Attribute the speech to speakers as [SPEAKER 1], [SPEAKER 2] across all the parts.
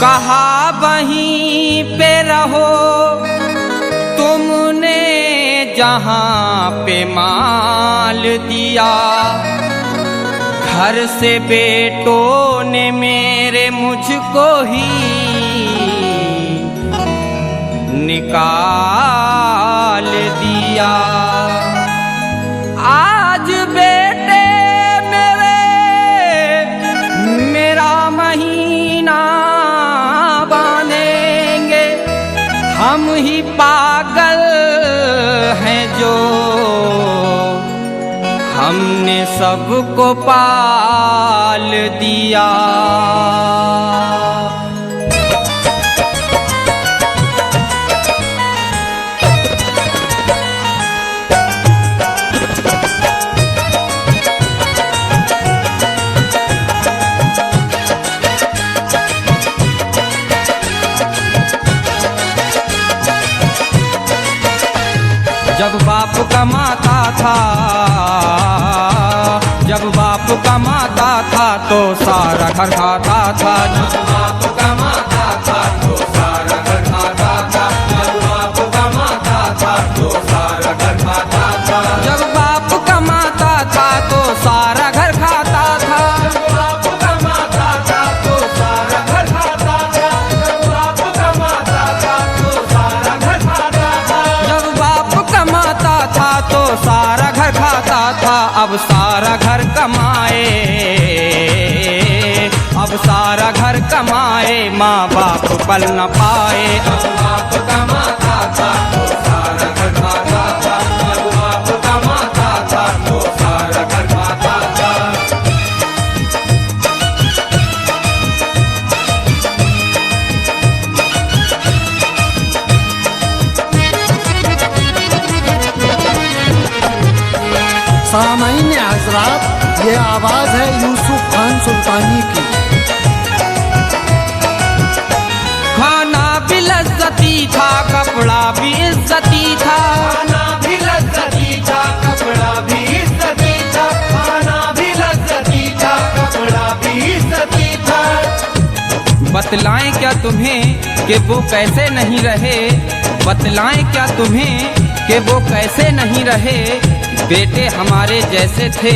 [SPEAKER 1] कहा वहीं पे रहो तुमने जहां पे माल दिया, घर से बेटों ने मेरे मुझको ही निकाल दिया। आज बेटे मेरे मेरा महीना बांधेंगे, हम ही पागल हैं जो हमने सबको पाल दिया। जब बाप कमाता था, जब बाप कमाता था तो सारा घर खाता था। जब बाप कमाता था तो सारा घर खाता था। जब बाप कमाता था तो सारा घर खाता था। जब बाप कमाता था तो सारा घर खाता था। जब बाप कमाता था तो सारा घर खाता था। जब बाप कमाता था तो सारा घर खाता था। जब बाप कमाता था तो सारा घर खाता था। अब सारा घर कमाए, अब सारा घर कमाए, माँ बाप पल न पाए। अब बाप कमाता था तो सारा घर खाता था। अब बाप कमाता था तो सारा घर खाता था।
[SPEAKER 2] सामाईन हज़रात, ये आवाज़ है यूसुफ खान सुल्तानी की।
[SPEAKER 1] खाना भी लज्जती था, कपड़ा भी इज्जती था। खाना भी लज्जती था, कपड़ा भी इज्जती था। खाना भी लज्जती था, कपड़ा भी इज्जती था। बतलाएं क्या तुम्हें कि वो कैसे नहीं रहे, बतलाएं क्या तुम्हें कि वो कैसे नहीं रहे। बेटे हमारे जैसे थे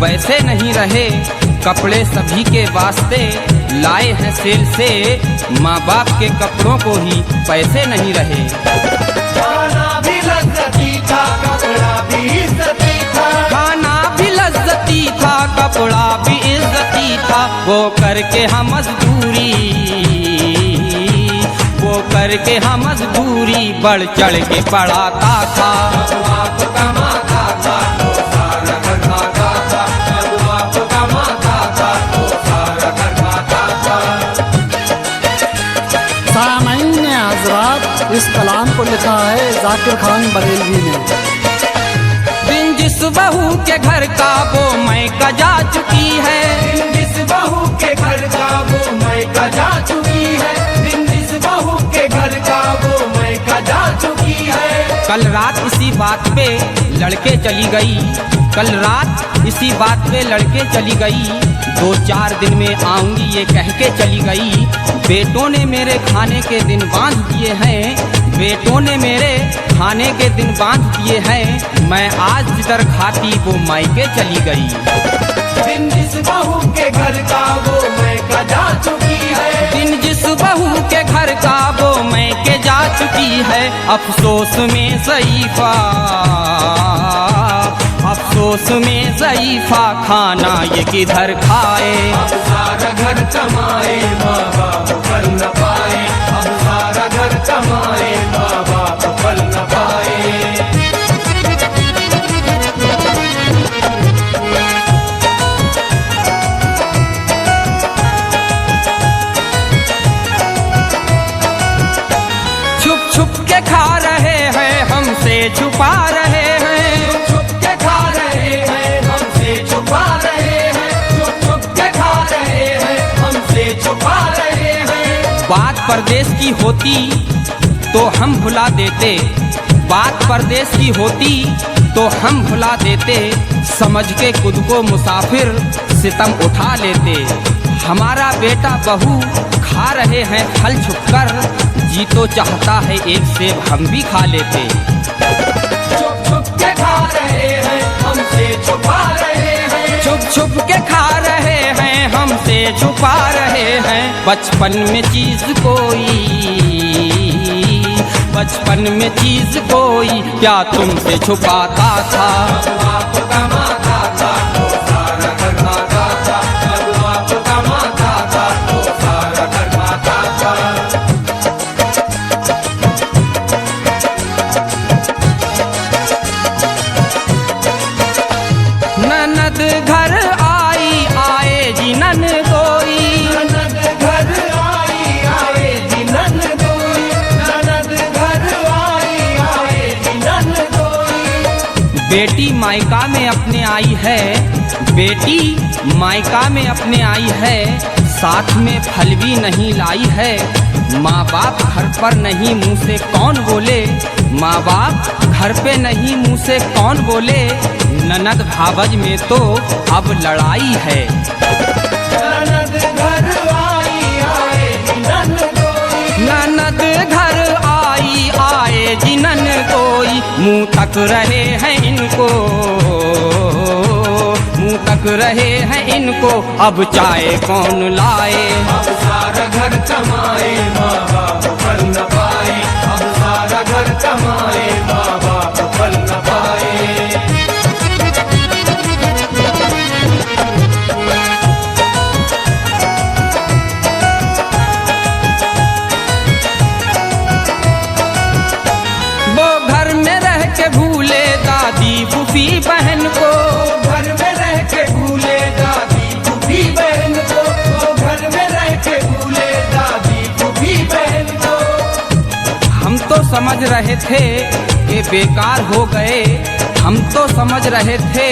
[SPEAKER 1] वैसे नहीं रहे, कपड़े सभी के वास्ते लाए हैं सेल से, माँ बाप के कपड़ों को ही पैसे नहीं रहे। खाना भी लज्जती था, कपड़ा भी इज्जती था। खाना भी लज्जती था, कपड़ा भी इज्जती था। वो करके हम मजदूरी, वो करके हम मजदूरी बढ़ चढ़ के पढ़ाता था। बाप कमाता था तो सारा घर खाता था। बाप कमाता था तो सारा घर खाता था।
[SPEAKER 2] सामाईन हज़रात, इस कलाम को लिखा है जाकिर खान बरेलवी ने।
[SPEAKER 1] दिन जिस बहू के घर का वो मैका जा चुकी है। दिन जिस बहू के घर का वो मैका जा चुकी है। दिन जिस बहू के घर का वो मैका जा चुकी है। कल रात इसी बात पे लड़के चली गई, कल रात इसी बात पे लड़के चली गई। 2-4 दिन में आऊंगी ये कह के चली गई। बेटों ने मेरे खाने के दिन बांध दिए हैं, बेटों ने मेरे खाने के दिन बांध दिए हैं। मैं आज जिधर खाती वो मायके चली गई। दिन जिस बहू के घर का वो मैका जा चुकी है। दिन जिस बहू के घर का वो मैके जा चुकी है। अफसोस में ज़ईफ़ा, अफसोस में ज़ईफ़ा, खाना ये किधर खाए। अब सारा घर कमाए, माँ बाप पल न पाए। अब सारा घर कमाए, माँ बाप पल न पाए। छुप छुप के खा रहे हैं, हमसे छुपा रहे हैं। छुप छुप के खा रहे हैं, हमसे छुपा रहे हैं। छुप छुप के खा रहे हैं, हमसे छुपा रहे हैं। बात परदेश की होती तो हम भुला देते, बात परदेश की होती तो हम भुला देते। समझ के खुद को मुसाफिर सितम उठा लेते। हमारा बेटा बहू खा रहे हैं फल छुपकर, जी तो चाहता है एक सेब हम भी खा लेते।
[SPEAKER 3] छुप छुप के खा रहे हैं हमसे छुपा रहे हैं,
[SPEAKER 1] छुप छुप के खा रहे हैं हमसे छुपा रहे हैं। बचपन में चीज कोई, बचपन में चीज कोई क्या तुमसे छुपाता था।
[SPEAKER 3] बाप कमाता था तो सारा घर खाता था, बाप कमाता था तो सारा घर खाता था।
[SPEAKER 1] ननद घर आई आए जी ननदोई,
[SPEAKER 3] ननद घर आई आए जी ननदोई, ननद घर आई आए जी ननदोई।
[SPEAKER 1] बेटी मायका में अपने आई है, बेटी मायका में अपने आई है, साथ में फल भी नहीं लाई है। माँ बाप घर पर नहीं मुँह से कौन बोले, माँ बाप घर पे नहीं मुँह से कौन बोले। ननद भावज में तो अब लड़ाई है।
[SPEAKER 3] ननद घर आई आए जी ननदोई,
[SPEAKER 1] ननद घर आई आए जी ननदोई, मुँह तक रहे हैं इनको, मुँह तक रहे हैं इनको, अब चाय कौन लाए।
[SPEAKER 3] अब सारा घर कमाए माँ बाप फल न पाए, अब सारा घर कमाए माँ बाप फल न पाए।
[SPEAKER 1] वो घर में रह के भूले दादी फूफी बहन को,
[SPEAKER 3] घर में रह के भूले दादी फूफी बहन को, वो घर में रह के भूले दादी फूफी बहन को।
[SPEAKER 1] हम तो समझ रहे थे कि बेकार हो गए, हम तो समझ रहे थे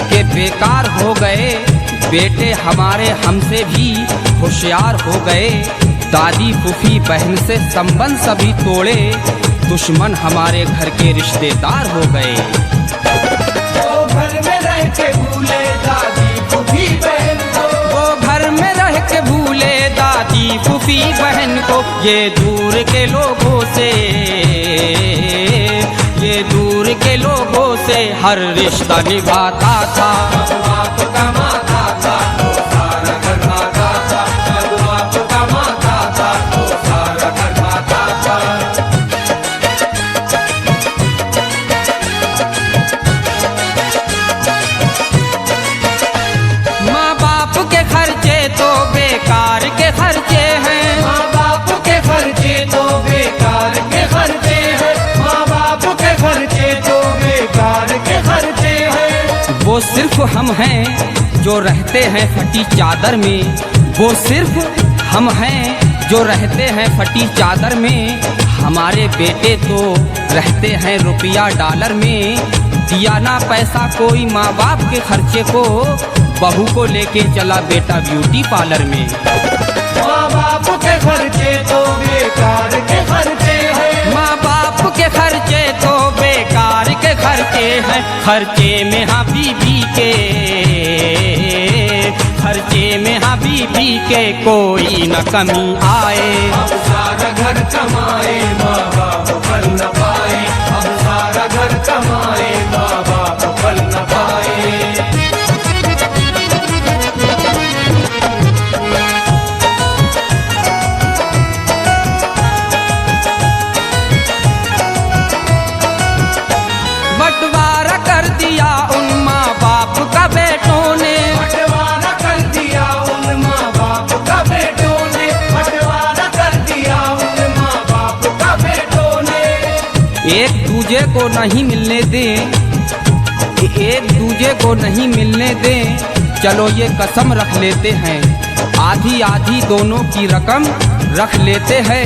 [SPEAKER 1] कि बेकार हो गए। बेटे हमारे हमसे भी होशियार हो गए, दादी फूफी बहन से संबंध सभी तोड़े, दुश्मन हमारे घर के रिश्तेदार हो गए।
[SPEAKER 3] वो घर में रह के भूले दादी फूफी बहन को,
[SPEAKER 1] वो घर में रह के भूले दादी फूफी बहन को, ये दूर के लोगों से, ये दूर के लोगों से हर रिश्ता निभाता था।
[SPEAKER 3] बाप कमाता था तो सारा घर खाता था, बाप कमाता था तो सारा घर खाता था।
[SPEAKER 1] माँ बाप के खर्चे तो बेकार के खर्चे हैं,
[SPEAKER 3] माँ बाप के खर्चे तो बेकार के खर्चे हैं, माँ बाप के खर्चे तो बेकार के खर्चे हैं।
[SPEAKER 1] वो सिर्फ हम हैं जो रहते हैं फटी चादर में, वो सिर्फ हम हैं जो रहते हैं फटी चादर में। हमारे बेटे तो रहते हैं रुपया डॉलर में, दिया ना पैसा कोई माँ बाप के खर्चे को, बहू को लेके चला बेटा ब्यूटी पार्लर में।
[SPEAKER 3] माँ बाप के खर्चे तो बेकार के खर्चे हैं,
[SPEAKER 1] माँ बाप के खर्चे तो बेकार के खर्चे हैं। खर्चे में हाँ बीबी के, खर्चे में हाँ बीबी के कोई न कमी आए।
[SPEAKER 3] अब सारा घर कमाए माँ बाप फल न पाए, अब सारा घर कमाए माँ बाप फल न पाए।
[SPEAKER 1] बंटवारा कर दिया उन माँ बाप का बेटों ने,
[SPEAKER 3] बंटवारा कर दिया उन माँ बाप का बेटों ने, बंटवारा कर दिया उन माँ बाप का बेटों ने।
[SPEAKER 1] एक दूजे को नहीं मिलने दें, एक दूजे को नहीं मिलने दें, चलो ये कसम रख लेते हैं, आधी आधी दोनों की रकम रख लेते हैं।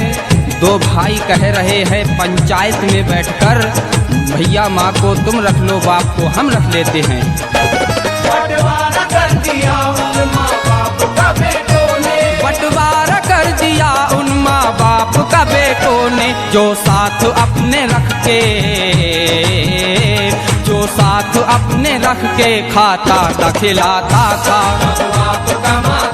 [SPEAKER 1] दो भाई कह रहे हैं पंचायत में बैठकर, भैया माँ को तुम रख लो बाप को हम रख लेते हैं।
[SPEAKER 3] बंटवारा कर दिया उन माँ बाप का बेटों ने,
[SPEAKER 1] बंटवारा कर दिया उन माँ बाप का बेटों ने, जो साथ अपने रख के, जो साथ अपने रख के खाता था खिलाता था।
[SPEAKER 3] बाप कमाता